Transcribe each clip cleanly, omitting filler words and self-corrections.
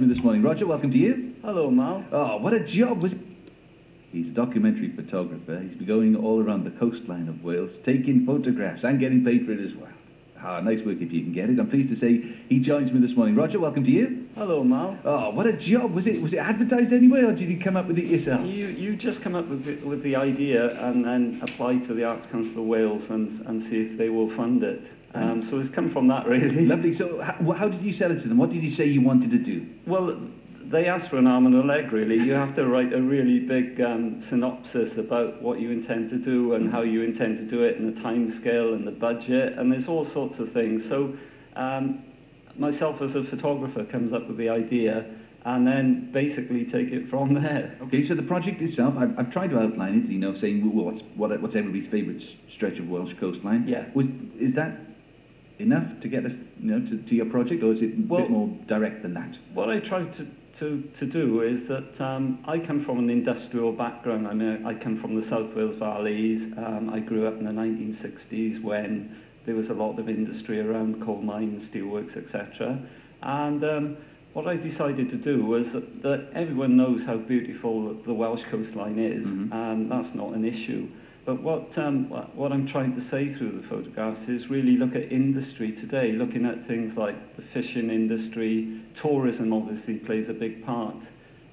This morning. Roger, welcome to you. Hello, Mal. Oh, what a job. He's a documentary photographer. He's been going all around the coastline of Wales, taking photographs and getting paid for it as well. Ah, nice work if you can get it. I'm pleased to say he joins me this morning. Roger, welcome to you. Hello, Mal. Oh, what a job. Was it advertised anywhere, or did you come up with it yourself? You just come up with the idea and then apply to the Arts Council of Wales and see if they will fund it. So it's come from that, really. Lovely. So how did you sell it to them? What did you say you wanted to do? Well, they asked for an arm and a leg, really. You have to write a really big synopsis about what you intend to do and how you intend to do it, and the time scale and the budget, and there's all sorts of things. So myself as a photographer comes up with the idea and then basically take it from there. Okay, so the project itself, I've tried to outline it, you know, saying what's everybody's favourite stretch of Welsh coastline. Yeah. Is that enough to get us, you know, to your project, or is it a bit more direct than that? What I tried to do is that I come from an industrial background. I mean, I come from the South Wales valleys. I grew up in the 1960s when there was a lot of industry around, coal mines, steelworks, etc. And what I decided to do was that everyone knows how beautiful the Welsh coastline is, and that's not an issue. But what I'm trying to say through the photographs is really look at industry today, looking at things like the fishing industry. Tourism obviously plays a big part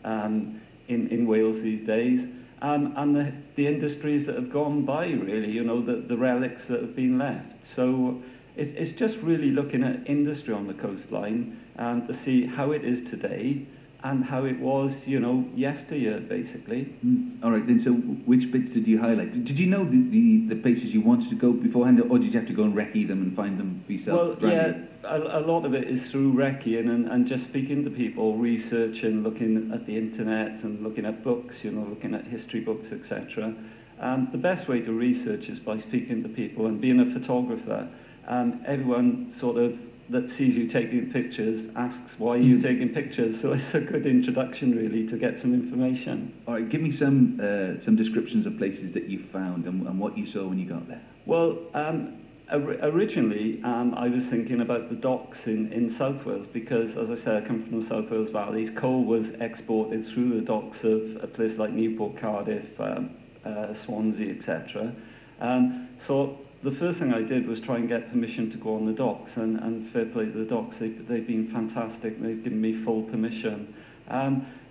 in Wales these days, and the industries that have gone by, really, you know, the relics that have been left. So it's just really looking at industry on the coastline to see how it is today and how it was, you know, yesteryear, basically. All right, then, so which bits did you highlight? Did you know the places you wanted to go beforehand, or did you have to go and recce them and find them for yourself? Well, yeah, a lot of it is through recceing and just speaking to people, researching, looking at the internet and looking at books, you know, looking at history books, etc. The best way to research is by speaking to people, and being a photographer, everyone sort of that sees you taking pictures asks why you're taking pictures, so it's a good introduction, really, to get some information. All right, give me some descriptions of places that you found and what you saw when you got there. Well, originally I was thinking about the docks in South Wales, because, as I said, I come from the South Wales valleys. Coal was exported through the docks of a place like Newport, Cardiff, Swansea, etc. So the first thing I did was try and get permission to go on the docks, and fair play to the docks, they've been fantastic. They've given me full permission.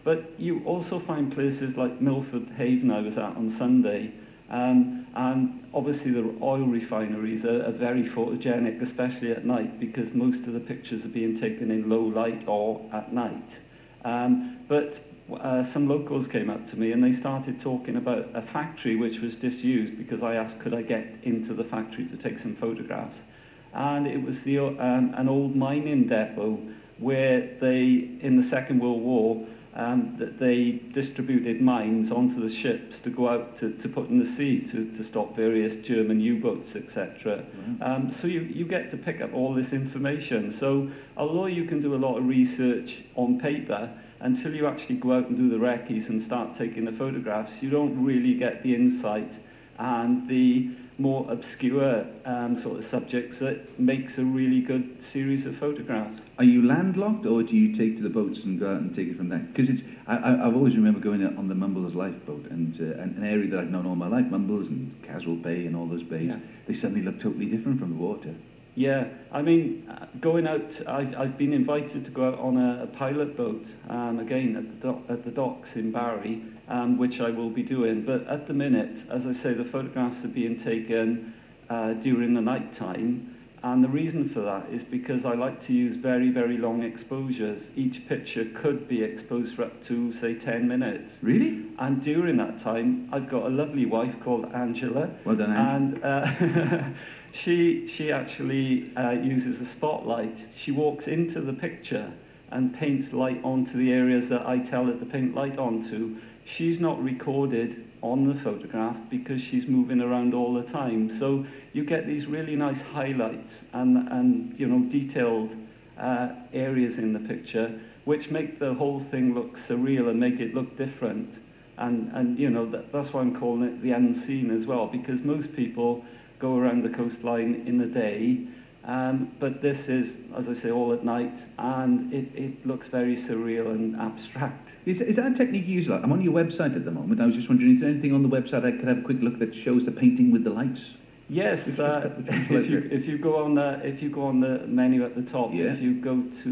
But you also find places like Milford Haven I was at on Sunday, and obviously the oil refineries are very photogenic, especially at night, because most of the pictures are being taken in low light or at night. But some locals came up to me and they started talking about a factory which was disused, because I asked could I get into the factory to take some photographs. And it was an old mining depot where they, in the Second World War, that they distributed mines onto the ships to go out to put in the sea to stop various German U-boats, etc. So you get to pick up all this information. So although you can do a lot of research on paper, until you actually go out and do the recce's and start taking the photographs, you don't really get the insight and the more obscure sort of subjects that makes a really good series of photographs. Are you landlocked, or do you take to the boats and go out and take it from there? Because I've always remember going out on the Mumbles lifeboat, and an area that I've known all my life, Mumbles and Caswell Bay and all those bays, they suddenly look totally different from the water. Yeah, I mean, going out, I've been invited to go out on a pilot boat, again at the docks in Barry, which I will be doing. But at the minute, as I say, the photographs are being taken during the night time. And the reason for that is because I like to use very, very long exposures. Each picture could be exposed for up to, say, 10 minutes. Really? And during that time, I've got a lovely wife called Angela. Well done, Angela. And she actually uses a spotlight. She walks into the picture and paints light onto the areas that I tell her to paint light onto. She's not recorded on the photograph because she's moving around all the time. So you get these really nice highlights and you know, detailed areas in the picture, which make the whole thing look surreal and make it look different. And you know, that's why I'm calling it the unseen as well, because most people go around the coastline in the day But this is, as I say, all at night, and it looks very surreal and abstract. Is that a technique you use a lot? I'm on your website at the moment. I was just wondering, is there anything on the website I could have a quick look that shows the painting with the lights? Yes, if you go on the menu at the top, yeah. if you go to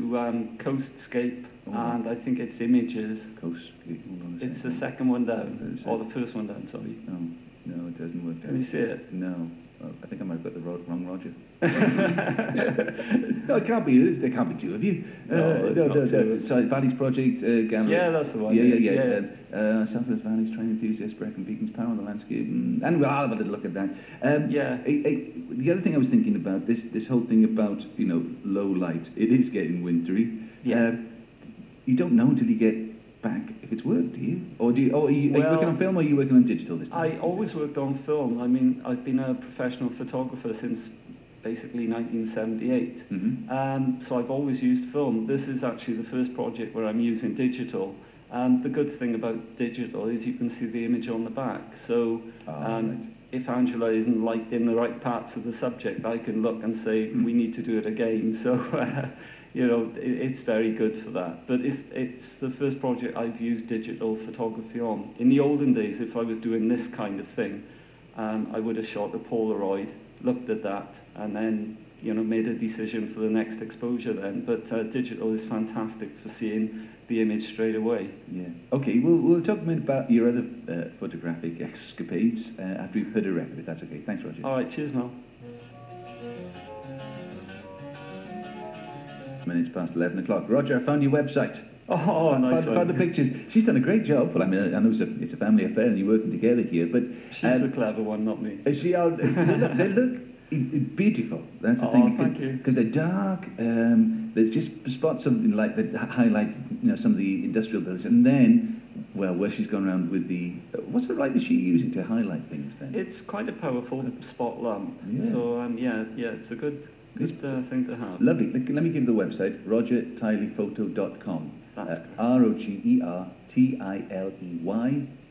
Coastscape, and I think it's images. Coastscape. It's the second one down, or the first one down. Sorry. No, it doesn't work. Can you see it? No. Oh, I think I might have got the wrong Roger. No, it can't be. There can't be two of you. No. Sorry, Valleys Project Gallery. Yeah, that's the one. Yeah. Southwest Valleys, Train Enthusiast, Brecon Beacons, Power on the Landscape. And we'll have a little look at that. The other thing I was thinking about, this whole thing about, low light, it is getting wintry. Yeah. You don't know until you get back if it's worked, do you? Or are you working on film, or are you working on digital this time? I always worked on film. I mean, I've been a professional photographer since basically 1978. Mm-hmm. So I've always used film. This is actually the first project where I'm using digital. The good thing about digital is you can see the image on the back. So right. If Angela isn't like in the right parts of the subject, I can look and say, we need to do it again. So, it's very good for that. But it's the first project I've used digital photography on. In the olden days, if I was doing this kind of thing, I would have shot a Polaroid, looked at that, and then made a decision for the next exposure then. But digital is fantastic for seeing the image straight away. Yeah. Okay, we'll talk a minute about your other photographic escapades after we've heard a record, if that's okay. Thanks, Roger. All right, cheers, Mel. Minutes past 11 o'clock. Roger, I found your website. Oh, nice one. Found the pictures. She's done a great job. Well, I mean, I know it's a family affair and you're working together here, but... She's the clever one, not me. They look beautiful. That's the thing. Thank you. Because they're dark. There's just spots of like that highlight, some of the industrial buildings, and then, well, where she's gone around with the what's the light is she using to highlight things then? It's quite a powerful spot lamp. Yeah. So it's a good thing to have. Lovely. Let me give the website: rogertileyphoto.com. That's ROGERTILEY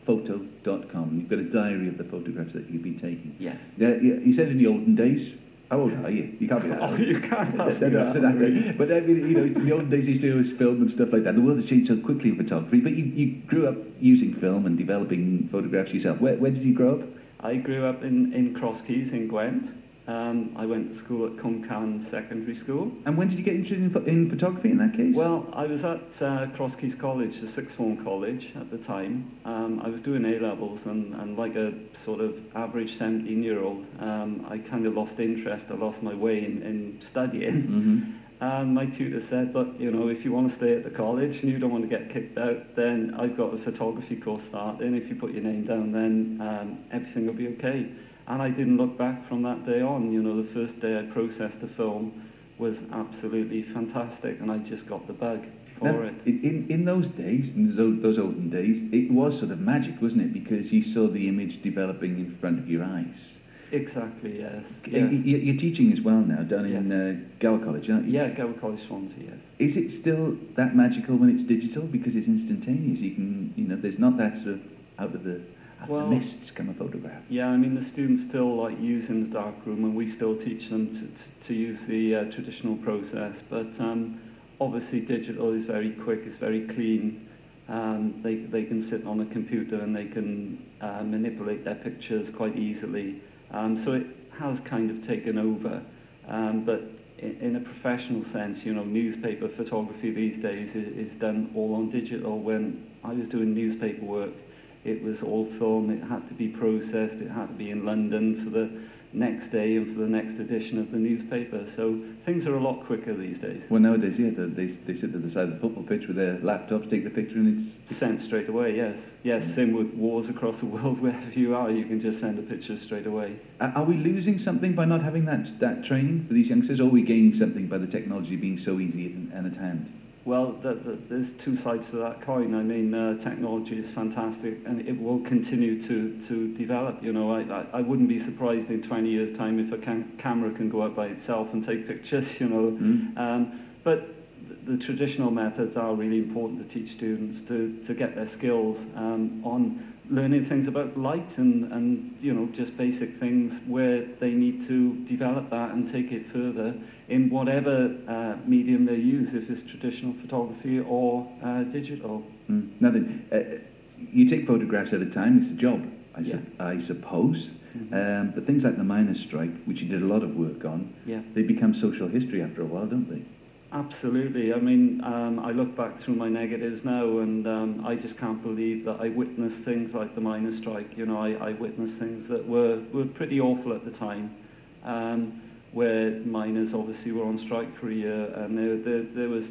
photo.com. You've got a diary of the photographs that you've been taking. Yes. You said in the olden days. How old are you? You can't be that old. Oh, you can't ask me that. But I mean, in the olden days, you used to always film and stuff like that. The world has changed so quickly in photography. But you grew up using film and developing photographs yourself. Where did you grow up? I grew up in Cross Keys in Gwent. I went to school at Cwmcan Secondary School. And when did you get interested in photography in that case? Well, I was at Cross Keys College, the sixth form college at the time. I was doing A-levels and like a sort of average 17-year-old, I kind of lost interest. I lost my way in studying. Mm-hmm. And my tutor said, look, if you want to stay at the college and you don't want to get kicked out, then I've got a photography course starting. If you put your name down, then everything will be okay. And I didn't look back from that day on. The first day I processed the film was absolutely fantastic, and I just got the bug for it. In those days, in those olden days, it was sort of magic, wasn't it? Because you saw the image developing in front of your eyes. Exactly, yes. You're teaching as well now, down in Gower College, aren't you? Yeah, Gower College, Swansea, yes. Is it still that magical when it's digital? Because it's instantaneous. You can, there's not that sort of out of the mist come a photograph. Yeah, I mean, the students still like using the darkroom, and we still teach them to use the traditional process. But obviously, digital is very quick, it's very clean. They can sit on a computer and they can manipulate their pictures quite easily. So it has kind of taken over. But in a professional sense, newspaper photography these days is done all on digital. When I was doing newspaper work, it was all film, it had to be processed, it had to be in London for the next day and for the next edition of the newspaper. So things are a lot quicker these days. Well, nowadays, yeah, they sit at the side of the football pitch with their laptops, take the picture, and it's sent straight away, yes. Yes, same with wars across the world. Wherever you are, you can just send a picture straight away. Are we losing something by not having that training for these youngsters, or are we gaining something by the technology being so easy and at hand? Well, there's two sides to that coin. I mean, technology is fantastic, and it will continue to develop. I wouldn't be surprised in 20 years' time if a camera can go out by itself and take pictures, But the traditional methods are really important to teach students to get their skills on learning things about light and just basic things where they need to develop that and take it further in whatever medium they use, if it's traditional photography or digital. Nothing. You take photographs at a time. It's a job, I suppose. But things like the miners' strike, which you did a lot of work on, they become social history after a while, don't they? Absolutely. I mean, I look back through my negatives now, and I just can't believe that I witnessed things like the miners' strike. You know, I witnessed things that were pretty awful at the time, where miners obviously were on strike for a year, and there was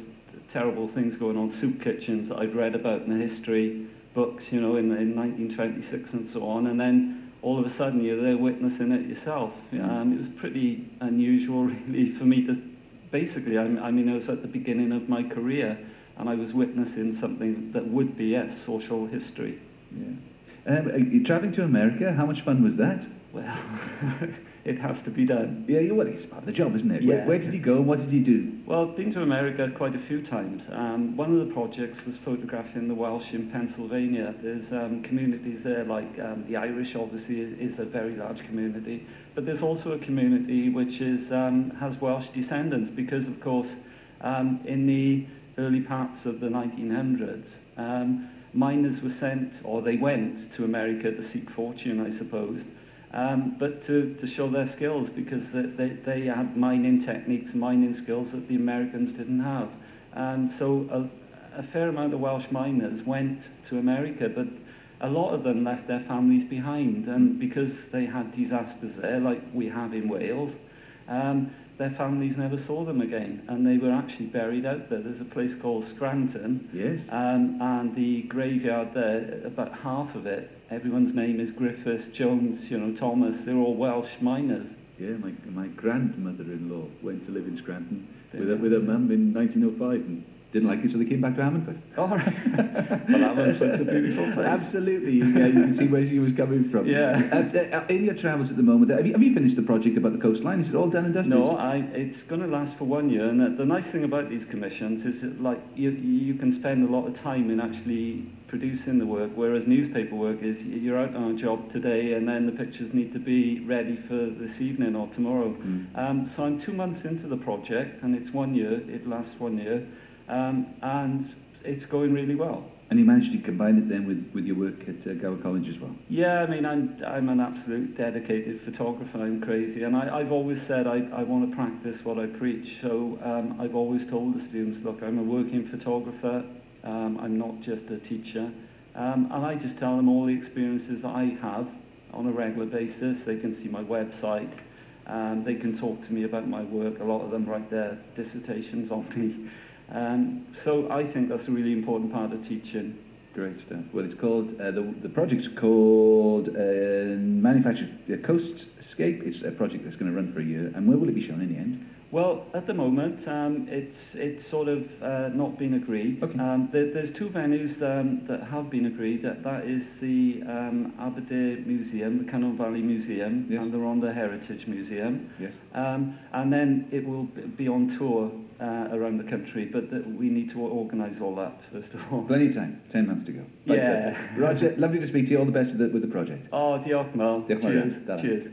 terrible things going on, soup kitchens that I'd read about in the history books, you know, in 1926 and so on, and then all of a sudden you're there witnessing it yourself. It was pretty unusual, really, for me to. Basically, I mean, I was at the beginning of my career, and I was witnessing something that would be, yes, social history. You're travelling to America. How much fun was that? Well, it has to be done. Yeah, well, it's part of the job, isn't it? Yeah. Where did you go? What did you do? Well, I've been to America quite a few times. One of the projects was photographing the Welsh in Pennsylvania. There's communities there, like the Irish, obviously, is a very large community. But there's also a community which has Welsh descendants because, of course, in the early parts of the 1900s, miners were sent, or they went to America to seek fortune, I suppose. But to show their skills, because they had mining techniques, mining skills that the Americans didn't have. So a fair amount of Welsh miners went to America, but a lot of them left their families behind, and because they had disasters there, like we have in Wales, their families never saw them again, and they were actually buried out there. There's a place called Scranton, yes, and the graveyard there, about half of it, everyone's name is Griffiths, Jones, you know, Thomas. They're all Welsh miners. Yeah, my grandmother-in-law went to live in Scranton with her mum in 1905 and didn't like it, so they came back to Hammondford. All right. Well, Hammondford's a beautiful place. Absolutely. You can see where she was coming from. Yeah. In your travels at the moment, have you finished the project about the coastline? Is it all done and dusted? No, it's going to last for 1 year, and the nice thing about these commissions is that, like, you can spend a lot of time in actually producing the work, whereas newspaper work is you're out on a job today and then the pictures need to be ready for this evening or tomorrow. So I'm 2 months into the project, and it's 1 year, it lasts 1 year, and it's going really well. And you managed to combine it then with your work at Gower College as well? Yeah, I mean, I'm an absolute dedicated photographer. I'm crazy, and I've always said I want to practice what I preach. So I've always told the students, look, I'm a working photographer. I'm not just a teacher. And I just tell them all the experiences that I have on a regular basis. They can see my website. They can talk to me about my work. A lot of them write their dissertations on me. So I think that's a really important part of teaching. Great stuff. Well, it's called, the project's called Manufactured Coastscape. It's a project that's going to run for a year. And where will it be shown in the end? Well, at the moment, it's sort of not been agreed. Okay. There's two venues that have been agreed. That is the Aberdare Museum, the Cannon Valley Museum, yes, and the Rhondda Heritage Museum. Yes. And then it will be on tour around the country, but we need to organise all that first of all. Plenty of time, 10 months to go. Yeah. Roger, lovely to speak to you. All the best with the project. Oh, diolch, Mel. Diolch yn fawr iawn. Cheers.